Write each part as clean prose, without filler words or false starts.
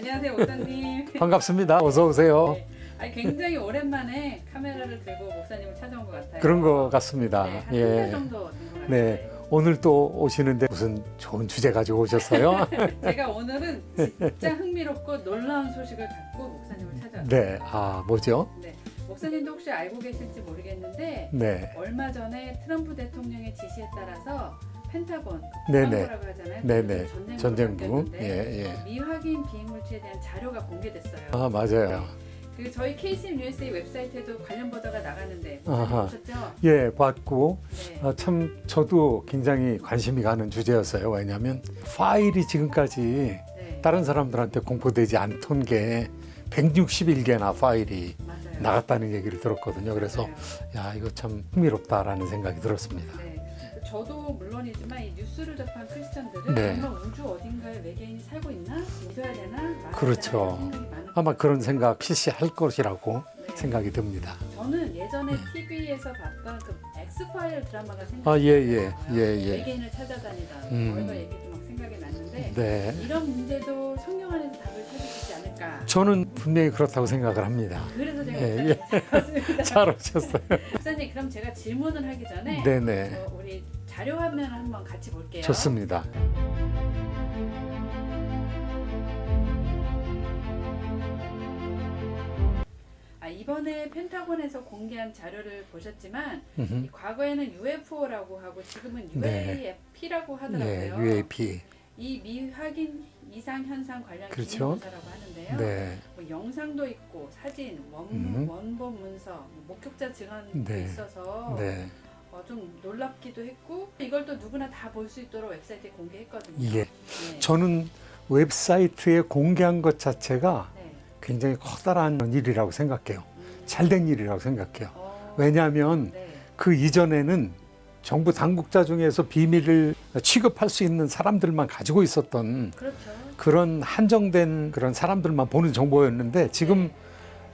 안녕하세요, 목사님. 반갑습니다. 어서 오세요. 네. 아니, 굉장히 오랜만에 카메라를 들고 목사님을 찾아온 것 같아요. 그런 것 같습니다. 네, 한 예. 달 정도 된 것 같아요. 네. 오늘 또 오시는데 무슨 좋은 주제 가지고 오셨어요? 제가 오늘은 진짜 흥미롭고 놀라운 소식을 갖고 목사님을 찾아왔어요. 네. 뭐죠? 네. 목사님도 혹시 알고 계실지 모르겠는데 네. 얼마 전에 트럼프 대통령의 지시에 따라서 펜타곤, 네네. 국방부라고 하잖아요. 네네. 전쟁부로 전쟁부. 바뀌었는데 예. 미확인 비행물체에 대한 자료가 공개됐어요. 맞아요. 그 저희 KCM USA 웹사이트에도 관련 보도가 나가는데 아하. 보셨죠? 예, 봤고 네. 참 저도 굉장히 관심이 가는 주제였어요. 왜냐하면 파일이 지금까지 네. 다른 사람들한테 공포되지 않던 게 161개나 파일이 맞아요. 나갔다는 얘기를 들었거든요. 그래서 맞아요. 야, 이거 참 흥미롭다라는 생각이 들었습니다. 네. 저도 물론이지만 이 뉴스를 접한 크리스천들은 네. 정말 우주 어딘가에 외계인이 살고 있나? 믿어야 되나? 말아야 그렇죠. 되나? 생각이 많은 아마 그런 생각 필시할 것이라고 네. 생각이 듭니다. 저는 예전에 TV에서 봤던 그 엑스파일 드라마가 생각이 예. 외계인을 찾아다니던 얼마 얘기도 막 생각이 났는데 네. 이런 문제도 성경 안에서 답을 찾을 수 있지 않을까. 저는 분명히 그렇다고 생각을 합니다. 그래서 제가 예, 목사님 찾아왔습니다. 잘 오셨어요. 목사님 그럼 제가 질문을 하기 전에 네네. 우리 자료 화면 한번 같이 볼게요. 좋습니다. 이번에 펜타곤에서 공개한 자료를 보셨지만 음흠. 이 과거에는 UFO라고 하고 지금은 네. UAP라고 예, 하더라고요. UAP. 이 미확인 이상 현상 관련 그렇죠. 기능사라고 하는데요. 네. 뭐 영상도 있고 사진, 원본 문서, 목격자 증언도 네. 있어서 네. 좀 놀랍기도 했고 이걸 또 누구나 다 볼 수 있도록 웨브사이트에 공개했거든요. 예. 네. 저는 웹사이트에 공개한 것 자체가 네. 굉장히 커다란 일이라고 생각해요. 잘된 일이라고 생각해요. 어, 왜냐하면 네. 그 이전에는 정부 당국자 중에서 비밀을 취급할 수 있는 사람들만 가지고 있었던 그렇죠. 그런 한정된 그런 사람들만 보는 정보였는데 지금 네.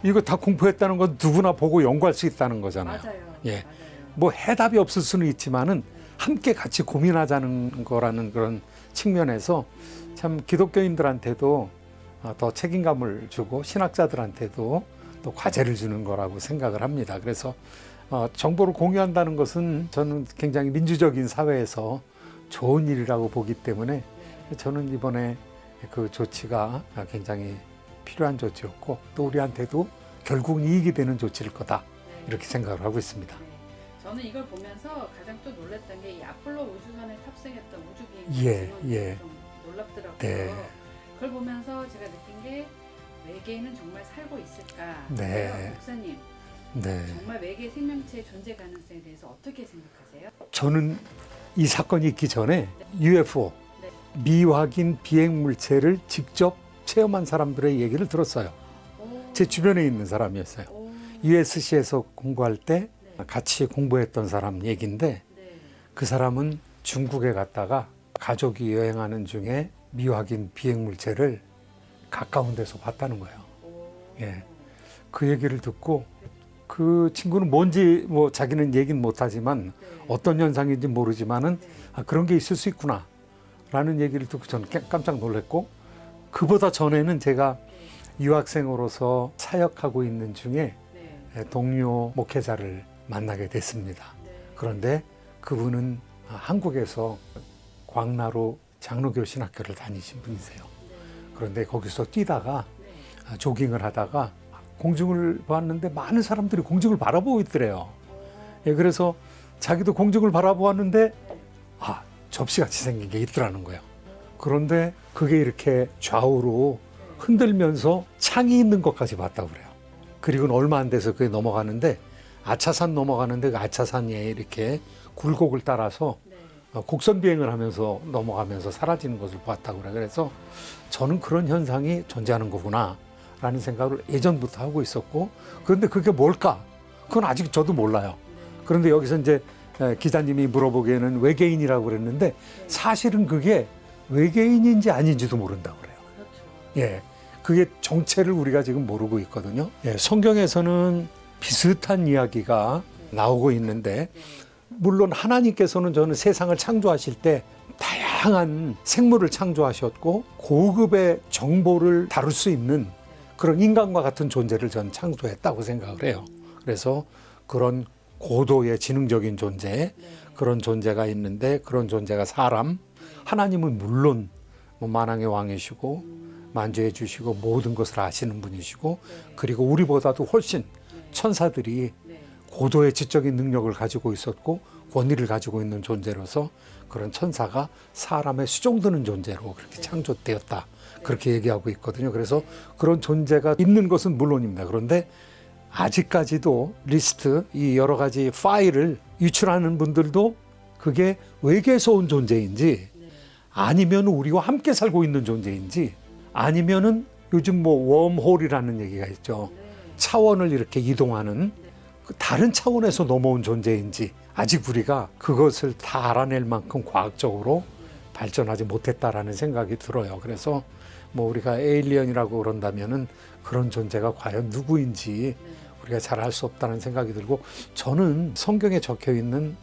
이거 다 공포했다는 건 누구나 보고 연구할 수 있다는 거잖아요. 맞아요. 예. 맞아요. 뭐 해답이 없을 수는 있지만은 함께 같이 고민하자는 거라는 그런 측면에서 참 기독교인들한테도 더 책임감을 주고 신학자들한테도 또 과제를 주는 거라고 생각을 합니다. 그래서 정보를 공유한다는 것은 저는 굉장히 민주적인 사회에서 좋은 일이라고 보기 때문에 저는 이번에 그 조치가 굉장히 필요한 조치였고 또 우리한테도 결국은 이익이 되는 조치일 거다 이렇게 생각을 하고 있습니다. 네. 저는 이걸 보면서 가장 또 놀랐던 게 이 아폴로 우주선에 탑승했던 우주비행 예. 좀 놀랍더라고요. 네. 그걸 보면서 제가 느낀 게 외계인은 정말 살고 있을까? 네. 그래요. 목사님, 네. 정말 외계 생명체의 존재 가능성에 대해서 어떻게 생각하세요? 저는 이 사건이 있기 전에 UFO 네. 미확인 비행 물체를 직접 체험한 사람들의 얘기를 들었어요. 오, 제 주변에 있는 사람이었어요. 오, USC에서 공부할 때 네. 같이 공부했던 사람 얘기인데 네. 그 사람은 중국에 갔다가 가족이 여행하는 중에 미확인 비행 물체를 가까운 데서 봤다는 거예요. 오, 예. 그 얘기를 듣고 그 친구는 뭔지 뭐 자기는 얘기는 못하지만 네. 어떤 현상인지 모르지만은 네. 그런 게 있을 수 있구나 라는 얘기를 듣고 저는 깜짝 놀랐고 그보다 전에는 제가 유학생으로서 사역하고 있는 중에 네. 동료 목회자를 만나게 됐습니다. 네. 그런데 그분은 한국에서 광나루 장로교 신학교를 다니신 분이세요. 네. 그런데 거기서 뛰다가 네. 조깅을 하다가 공중을 봤는데 많은 사람들이 공중을 바라보고 있더래요. 예, 그래서 자기도 공중을 바라보았는데 접시같이 생긴 게 있더라는 거예요. 그런데 그게 이렇게 좌우로 흔들면서 창이 있는 것까지 봤다고 그래요. 그리고는 얼마 안 돼서 그게 넘어가는데 아차산 넘어가는데 그 아차산에 이렇게 굴곡을 따라서 네. 곡선 비행을 하면서 넘어가면서 사라지는 것을 봤다고 그래요. 그래서 저는 그런 현상이 존재하는 거구나 라는 생각을 예전부터 하고 있었고 그런데 그게 뭘까? 그건 아직 저도 몰라요. 그런데 여기서 이제 기자님이 물어보기에는 외계인이라고 그랬는데 사실은 그게 외계인인지 아닌지도 모른다고 그래요. 그렇죠. 예. 그게 정체를 우리가 지금 모르고 있거든요. 예, 성경에서는 비슷한 이야기가 나오고 있는데 네. 물론 하나님께서는 저는 세상을 창조하실 때 다양한 다양한 생물을 창조하셨고 고급의 정보를 다룰 수 있는 그런 인간과 같은 존재를 전 창조했다고 생각을 해요. 그래서 그런 고도의 지능적인 존재, 그런 존재가 있는데 그런 존재가 사람, 하나님은 물론 뭐 만왕의 왕이시고 만주해 주시고 모든 것을 아시는 분이시고 그리고 우리보다도 훨씬 천사들이 고도의 지적인 능력을 가지고 있었고 권위를 가지고 있는 존재로서 그런 천사가 사람의 수종드는 존재로 그렇게 창조되었다. 그렇게 얘기하고 있거든요. 그래서 그런 존재가 있는 것은 물론입니다. 그런데 아직까지도 리스트, 이 여러 가지 파일을 유출하는 분들도 그게 외계에서 온 존재인지 아니면 우리와 함께 살고 있는 존재인지 아니면은 요즘 뭐 웜홀이라는 얘기가 있죠. 차원을 이렇게 이동하는 그 다른 차원에서 넘어온 존재인지 아직 우리가 그것을 다 알아낼 만큼 과학적으로 발전하지 못했다라는 생각이 들어요. 그래서 뭐 우리가 에일리언이라고 그런다면은 그런 존재가 과연 누구인지 우리가 잘 알 수 없다는 생각이 들고 저는 성경에 적혀 있는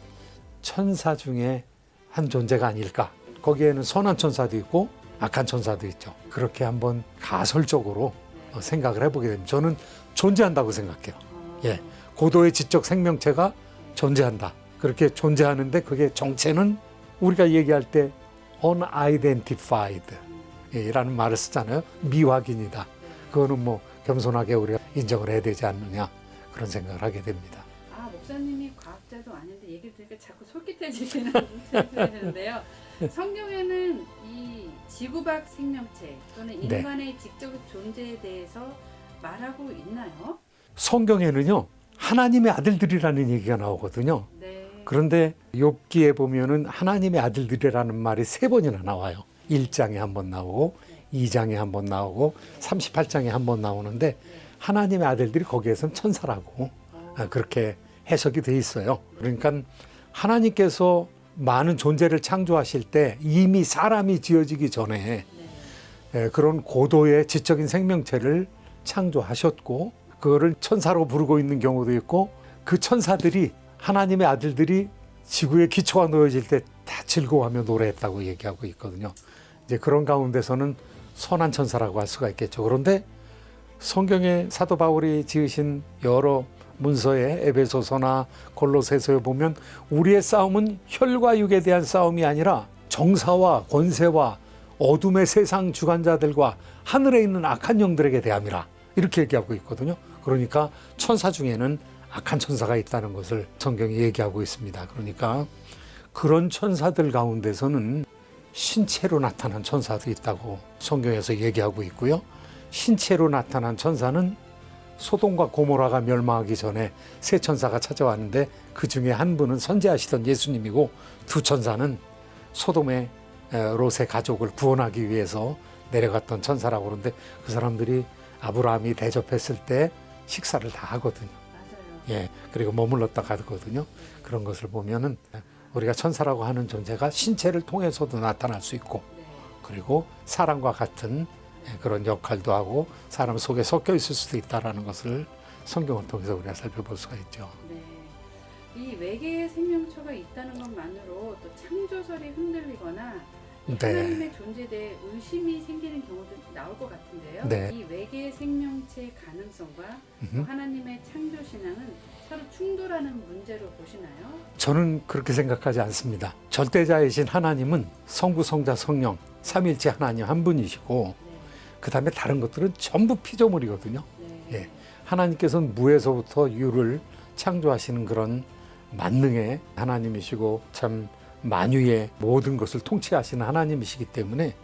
천사 중에 한 존재가 아닐까. 거기에는 선한 천사도 있고 악한 천사도 있죠. 그렇게 한번 가설적으로 생각을 해보게 됩니다. 저는 존재한다고 생각해요. 예, 고도의 지적 생명체가 존재한다. 그렇게 존재하는데 그게 정체는 우리가 얘기할 때 unidentified 이라는 말을 쓰잖아요. 미확인이다. 그거는 뭐 겸손하게 우리가 인정을 해야 되지 않느냐 그런 생각을 하게 됩니다. 아, 목사님이 과학자도 아닌데 얘기를 들으니까 자꾸 솔깃해지시는 생각이 드는데요. 성경에는 이 지구밖 생명체 또는 인간의 직접적 존재에 대해서 말하고 있나요? 성경에는요. 하나님의 아들들이라는 얘기가 나오거든요. 네. 그런데 욥기에 보면은 하나님의 아들들이라는 말이 3번이나 나와요. 1장에 한 번 나오고 2장에 한 번 나오고 38장에 한 번 나오는데 하나님의 아들들이 거기에선 천사라고 그렇게 해석이 돼 있어요. 그러니까 하나님께서 많은 존재를 창조하실 때 이미 사람이 지어지기 전에 그런 고도의 지적인 생명체를 창조하셨고 그거를 천사로 부르고 있는 경우도 있고 그 천사들이 하나님의 아들들이 지구에 기초가 놓여질 때 다 즐거워하며 노래했다고 얘기하고 있거든요. 이제 그런 가운데서는 선한 천사라고 할 수가 있겠죠. 그런데 성경에 사도 바울이 지으신 여러 문서에 에베소서나 골로새서에 보면 우리의 싸움은 혈과 육에 대한 싸움이 아니라 정사와 권세와 어둠의 세상 주관자들과 하늘에 있는 악한 영들에게 대함이라 이렇게 얘기하고 있거든요. 그러니까 천사 중에는 악한 천사가 있다는 것을 성경이 얘기하고 있습니다. 그러니까 그런 천사들 가운데서는 신체로 나타난 천사도 있다고 성경에서 얘기하고 있고요. 신체로 나타난 천사는 소돔과 고모라가 멸망하기 전에 세 천사가 찾아왔는데 그 중에 한 분은 선지하시던 예수님이고 두 천사는 소돔의 롯의 가족을 구원하기 위해서 내려갔던 천사라고 그러는데 그 사람들이 아브라함이 대접했을 때 식사를 다 하거든요. 맞아요. 예, 그리고 머물렀다 가거든요. 그런 것을 보면은 우리가 천사라고 하는 존재가 신체를 통해서도 나타날 수 있고 그리고 사람과 같은 그런 역할도 하고 사람 속에 섞여 있을 수도 있다는 것을 성경을 통해서 우리가 살펴볼 수가 있죠. 네. 이 외계의 생명체가 있다는 것만으로 또 창조설이 흔들리거나 하나님의 존재에 대해 의심이 생기는 경우도 나올 것 같은데요. 네. 이 외계의 생명체의 가능성과 또 하나님의 창조 신앙은 서로 충돌하는 문제로 보시나요? 저는 그렇게 생각하지 않습니다. 절대자이신 하나님은 성부, 성자, 성령 삼일체 하나님 한 분이시고 그 다음에 다른 것들은 전부 피조물이거든요. 예, 하나님께서는 무에서부터 유를 창조하시는 그런 만능의 하나님이시고 참 만유의 모든 것을 통치하시는 하나님이시기 때문에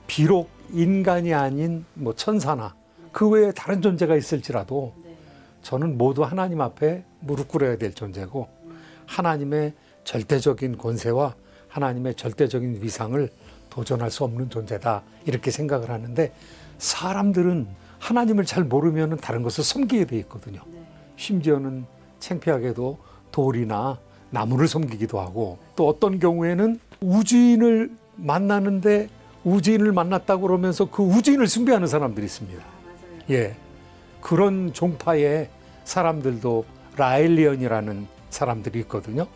비록 인간이 아닌 뭐 천사나 그 외에 다른 존재가 있을지라도 저는 모두 하나님 앞에 무릎 꿇어야 될 존재고 하나님의 절대적인 권세와 하나님의 절대적인 위상을 도전할 수 없는 존재다 이렇게 생각을 하는데 사람들은 하나님을 잘 모르면 다른 것을 섬기게 돼 있거든요. 심지어는 창피하게도 돌이나 나무를 섬기기도 하고 또 어떤 경우에는 우주인을 만나는데 우주인을 만났다고 그러면서 그 우주인을 숭배하는 사람들이 있습니다. 예, 그런 종파의 사람들도 라일리언이라는 사람들이 있거든요.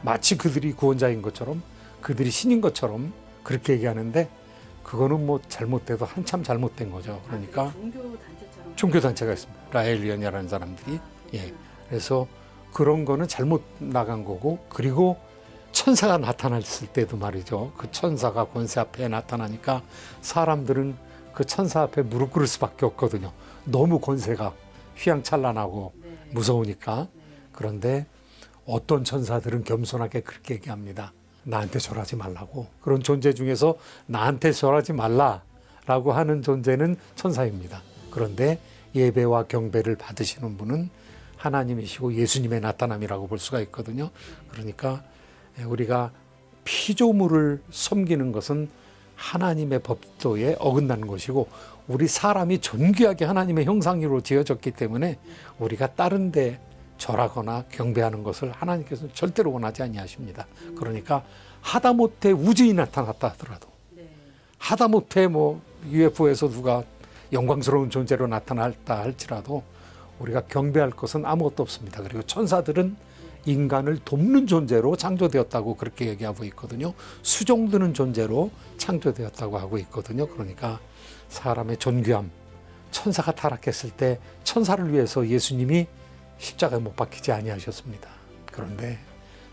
마치 그들이 구원자인 것처럼 그들이 신인 것처럼 그렇게 얘기하는데 그거는 뭐 잘못돼도 한참 잘못된 거죠. 그러니까 종교 단체처럼 종교 단체가 있습니다. 라헬리언이라는 사람들이. 예. 그래서 그런 거는 잘못 나간 거고, 그리고 천사가 나타났을 때도 말이죠. 그 천사가 권세 앞에 나타나니까 사람들은 그 천사 앞에 무릎 꿇을 수밖에 없거든요. 너무 권세가 휘황찬란하고 네. 무서우니까. 네. 그런데 어떤 천사들은 겸손하게 그렇게 얘기합니다. 나한테 절하지 말라고. 그런 존재 중에서 나한테 절하지 말라라고 하는 존재는 천사입니다. 그런데 예배와 경배를 받으시는 분은 하나님이시고 예수님의 나타남이라고 볼 수가 있거든요. 그러니까 우리가 피조물을 섬기는 것은 하나님의 법도에 어긋나는 것이고, 우리 사람이 존귀하게 하나님의 형상으로 지어졌기 때문에 우리가 다른 데 절하거나 경배하는 것을 하나님께서는 절대로 원하지 아니하십니다. 그러니까 하다못해 우주인이 나타났다 하더라도, 네. 하다못해 뭐 UFO에서 누가 영광스러운 존재로 나타났다 할지라도 우리가 경배할 것은 아무것도 없습니다. 그리고 천사들은 인간을 돕는 존재로 창조되었다고 그렇게 얘기하고 있거든요. 수종드는 존재로 창조되었다고 하고 있거든요. 그러니까 사람의 존귀함, 천사가 타락했을 때 천사를 위해서 예수님이 십자가에 못 박히지 아니하셨습니다. 그런데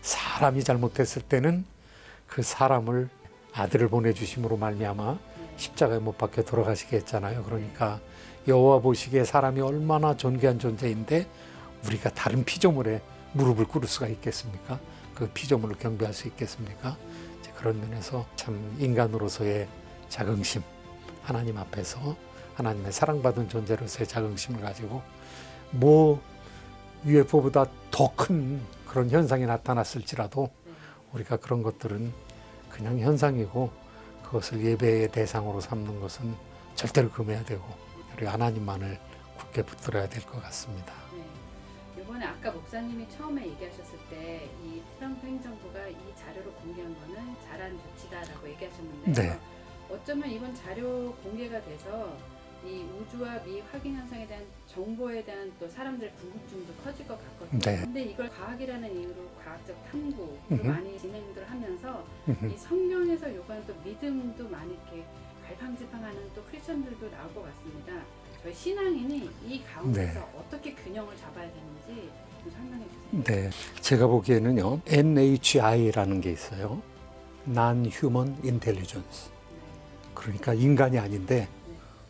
사람이 잘못했을 때는 그 사람을 아들을 보내주심으로 말미암아 십자가에 못 박혀 돌아가시게 했잖아요. 그러니까 여호와 보시기에 사람이 얼마나 존귀한 존재인데 우리가 다른 피조물에 무릎을 꿇을 수가 있겠습니까? 그 피조물을 경배할 수 있겠습니까? 이제 그런 면에서 참 인간으로서의 자긍심, 하나님 앞에서 하나님의 사랑받은 존재로서의 자긍심을 가지고 뭐 UFO보다 더 큰 그런 현상이 나타났을지라도 우리가 그런 것들은 그냥 현상이고 그것을 예배의 대상으로 삼는 것은 절대로 금해야 되고 우리 하나님만을 굳게 붙들어야 될 것 같습니다. 네. 이번에 아까 목사님이 처음에 얘기하셨을 때 이 트럼프 행정부가 이 자료를 공개한 거는 잘한 조치다라고 얘기하셨는데요. 네. 어쩌면 이번 자료 공개가 돼서 이 우주와 미확인 현상에 대한 정보에 대한 또 사람들의 궁금증도 커질 것 같거든요. 네. 근데 이걸 과학이라는 이유로 과학적 탐구도 많이 진행들 하면서 음흠. 이 성경에서 요구하는 또 믿음도 많이 이렇게 갈팡질팡하는 또 크리스천들도 나올 것 같습니다. 저희 신앙인이 이 가운데서 네. 어떻게 균형을 잡아야 되는지 좀 설명해 주세요. 네, 제가 보기에는요, NHI라는 게 있어요. Non-Human Intelligence. 그러니까 인간이 아닌데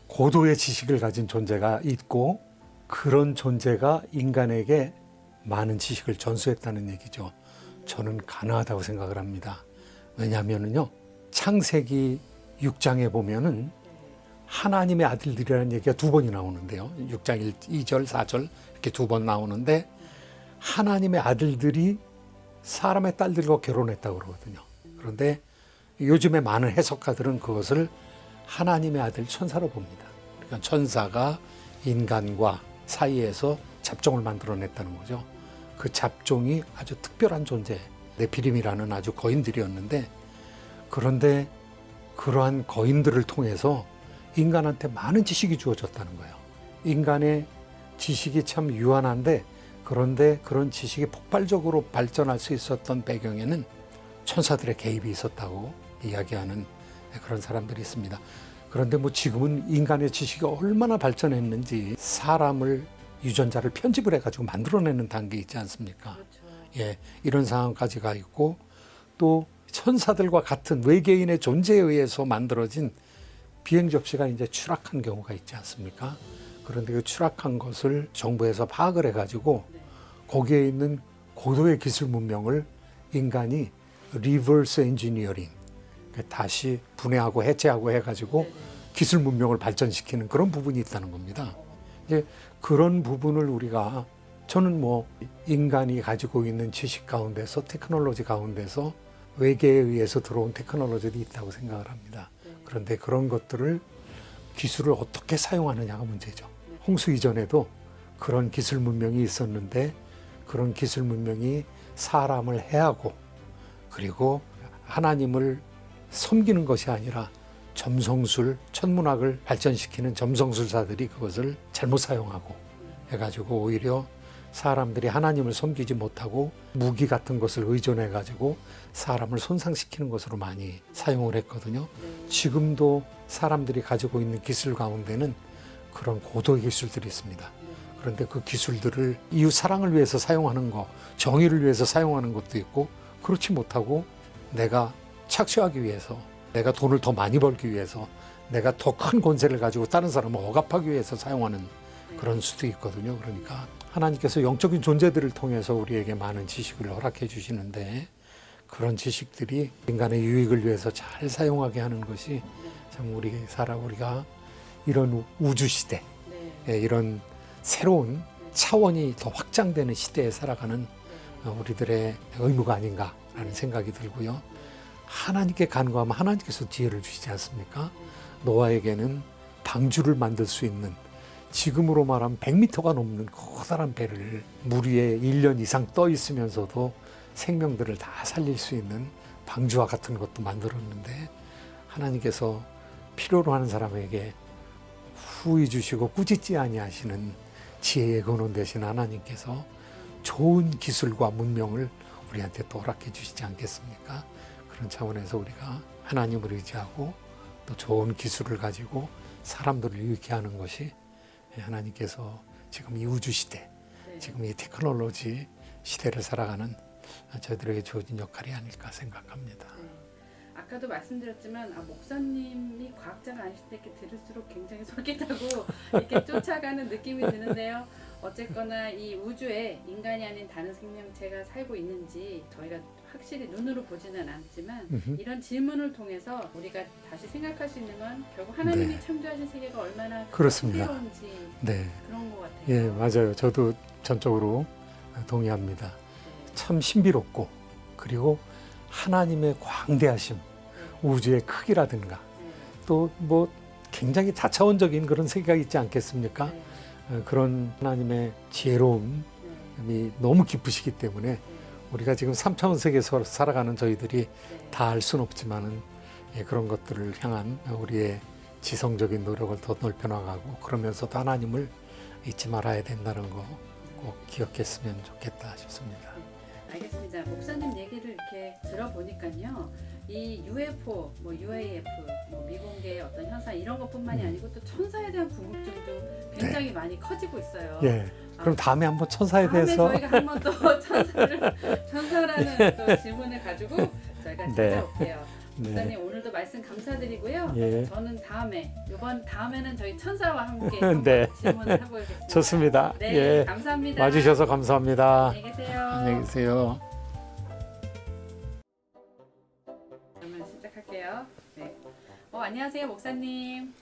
고도의 지식을 가진 존재가 있고 그런 존재가 인간에게 많은 지식을 전수했다는 얘기죠. 저는 가능하다고 생각을 합니다. 왜냐하면요, 창세기 6장에 보면은 하나님의 아들들이라는 얘기가 두 번이 나오는데요. 6장 2절, 4절 이렇게 두 번 나오는데 하나님의 아들들이 사람의 딸들과 결혼했다고 그러거든요. 그런데 요즘에 많은 해석가들은 그것을 하나님의 아들 천사로 봅니다. 그러니까 천사가 인간과 사이에서 잡종을 만들어냈다는 거죠. 그 잡종이 아주 특별한 존재, 네피림이라는 아주 거인들이었는데, 그런데 그러한 거인들을 통해서 인간한테 많은 지식이 주어졌다는 거예요. 인간의 지식이 참 유한한데, 그런데 그런 지식이 폭발적으로 발전할 수 있었던 배경에는 천사들의 개입이 있었다고 이야기하는 그런 사람들이 있습니다. 그런데 뭐 지금은 인간의 지식이 얼마나 발전했는지 사람을, 유전자를 편집을 해가지고 만들어내는 단계에 있지 않습니까? 그렇죠. 예, 이런 상황까지 가 있고, 또 천사들과 같은 외계인의 존재에 의해서 만들어진 비행 접시가 이제 추락한 경우가 있지 않습니까? 그런데 그 추락한 것을 정부에서 파악을 해가지고 거기에 있는 고도의 기술 문명을 인간이 리버스 엔지니어링, 다시 분해하고 해체하고 해가지고 기술 문명을 발전시키는 그런 부분이 있다는 겁니다. 이제 그런 부분을 우리가, 저는 뭐 인간이 가지고 있는 지식 가운데서, 테크놀로지 가운데서 외계에 의해서 들어온 테크놀로지도 있다고 생각을 합니다. 그런데 그런 것들을, 기술을 어떻게 사용하느냐가 문제죠. 홍수 이전에도 그런 기술 문명이 있었는데 그런 기술 문명이 사람을 해하고 그리고 하나님을 섬기는 것이 아니라 점성술, 천문학을 발전시키는 점성술사들이 그것을 잘못 사용하고 해가지고 오히려 사람들이 하나님을 섬기지 못하고 무기 같은 것을 의존해 가지고 사람을 손상시키는 것으로 많이 사용을 했거든요. 네. 지금도 사람들이 가지고 있는 기술 가운데는 그런 고도의 기술들이 있습니다. 네. 그런데 그 기술들을 이웃 사랑을 위해서 사용하는 것, 정의를 위해서 사용하는 것도 있고, 그렇지 못하고 내가 착취하기 위해서, 내가 돈을 더 많이 벌기 위해서, 내가 더 큰 권세를 가지고 다른 사람을 억압하기 위해서 사용하는 그런 수도 있거든요. 그러니까 하나님께서 영적인 존재들을 통해서 우리에게 많은 지식을 허락해 주시는데, 그런 지식들이 인간의 유익을 위해서 잘 사용하게 하는 것이 참 우리가 이런 우주 시대, 네. 이런 새로운 차원이 더 확장되는 시대에 살아가는 우리들의 의무가 아닌가라는 생각이 들고요. 하나님께 간구하면 하나님께서 기회를 주시지 않습니까? 노아에게는 방주를 만들 수 있는, 지금으로 말하면 100m가 넘는 커다란 배를 물 위에 1년 이상 떠 있으면서도 생명들을 다 살릴 수 있는 방주와 같은 것도 만들었는데, 하나님께서 필요로 하는 사람에게 후히 주시고 꾸짖지 아니하시는 지혜의 근원 되신 하나님께서 좋은 기술과 문명을 우리한테 또 허락해 주시지 않겠습니까? 그런 차원에서 우리가 하나님을 의지하고 또 좋은 기술을 가지고 사람들을 유익해 하는 것이 하나님께서 지금 이 우주 시대, 네. 지금 이 테크놀로지 시대를 살아가는 저희들에게 주어진 역할이 아닐까 생각합니다. 네. 아까도 말씀드렸지만 목사님이 과학자가 아니실 때 이렇게 들을수록 굉장히 솔깃하고 이렇게 쫓아가는 느낌이 드는데요. 어쨌거나 이 우주에 인간이 아닌 다른 생명체가 살고 있는지 저희가 확실히 눈으로 보지는 않지만 이런 질문을 통해서 우리가 다시 생각할 수 있는 건 결국 하나님이 네. 창조하신 세계가 얼마나 그렇습니다. 신비로운지 네, 그런 것 같아요. 예, 맞아요. 저도 전적으로 동의합니다. 네. 참 신비롭고, 그리고 하나님의 광대하심, 우주의 크기라든가 네. 또 뭐 굉장히 다차원적인 그런 세계가 있지 않겠습니까? 네. 그런 하나님의 지혜로움이 너무 깊으시기 때문에 네. 우리가 지금 3차원 세계에서 살아가는 저희들이 네. 다 알 수는 없지만은 그런 것들을 향한 우리의 지성적인 노력을 더 넓혀나가고, 그러면서도 하나님을 잊지 말아야 된다는 거 꼭 기억했으면 좋겠다 싶습니다. 알겠습니다. 목사님 얘기를 이렇게 들어보니까요, 이 UFO, 뭐 UAF, 뭐 미공개의 어떤 현상 이런 것뿐만이 아니고 또 천사에 대한 궁금증도 굉장히 많이 커지고 있어요. 예, 그럼 다음에 한번 천사에 다음에 대해서 저희가 한번 또 천사라는 또 질문을 가지고 저희가 네. 찾아올게요. 네, 목사님 오늘도 말씀 감사드리고요. 예, 저는 다음에는 저희 천사와 함께 네. 질문을 해보겠습니다. 좋습니다. 네, 예, 감사합니다. 와주셔서 감사합니다. 안녕히 계세요. 안녕히 계세요. 그러면 시작할게요. 네. 안녕하세요, 목사님.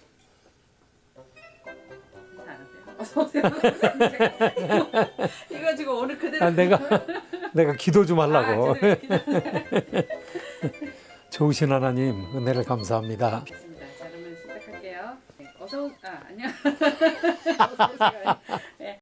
인사 안 하세요? 어서 오세요. 목사님, 제가 이거 지금 오늘 그대로. 내가 기도 좀 하려고. 기도하세요. 좋으신 하나님, 은혜를 감사합니다. 알겠습니다. 자, 그러면 시작할게요. 네. 안녕. 어서 오세요. 네.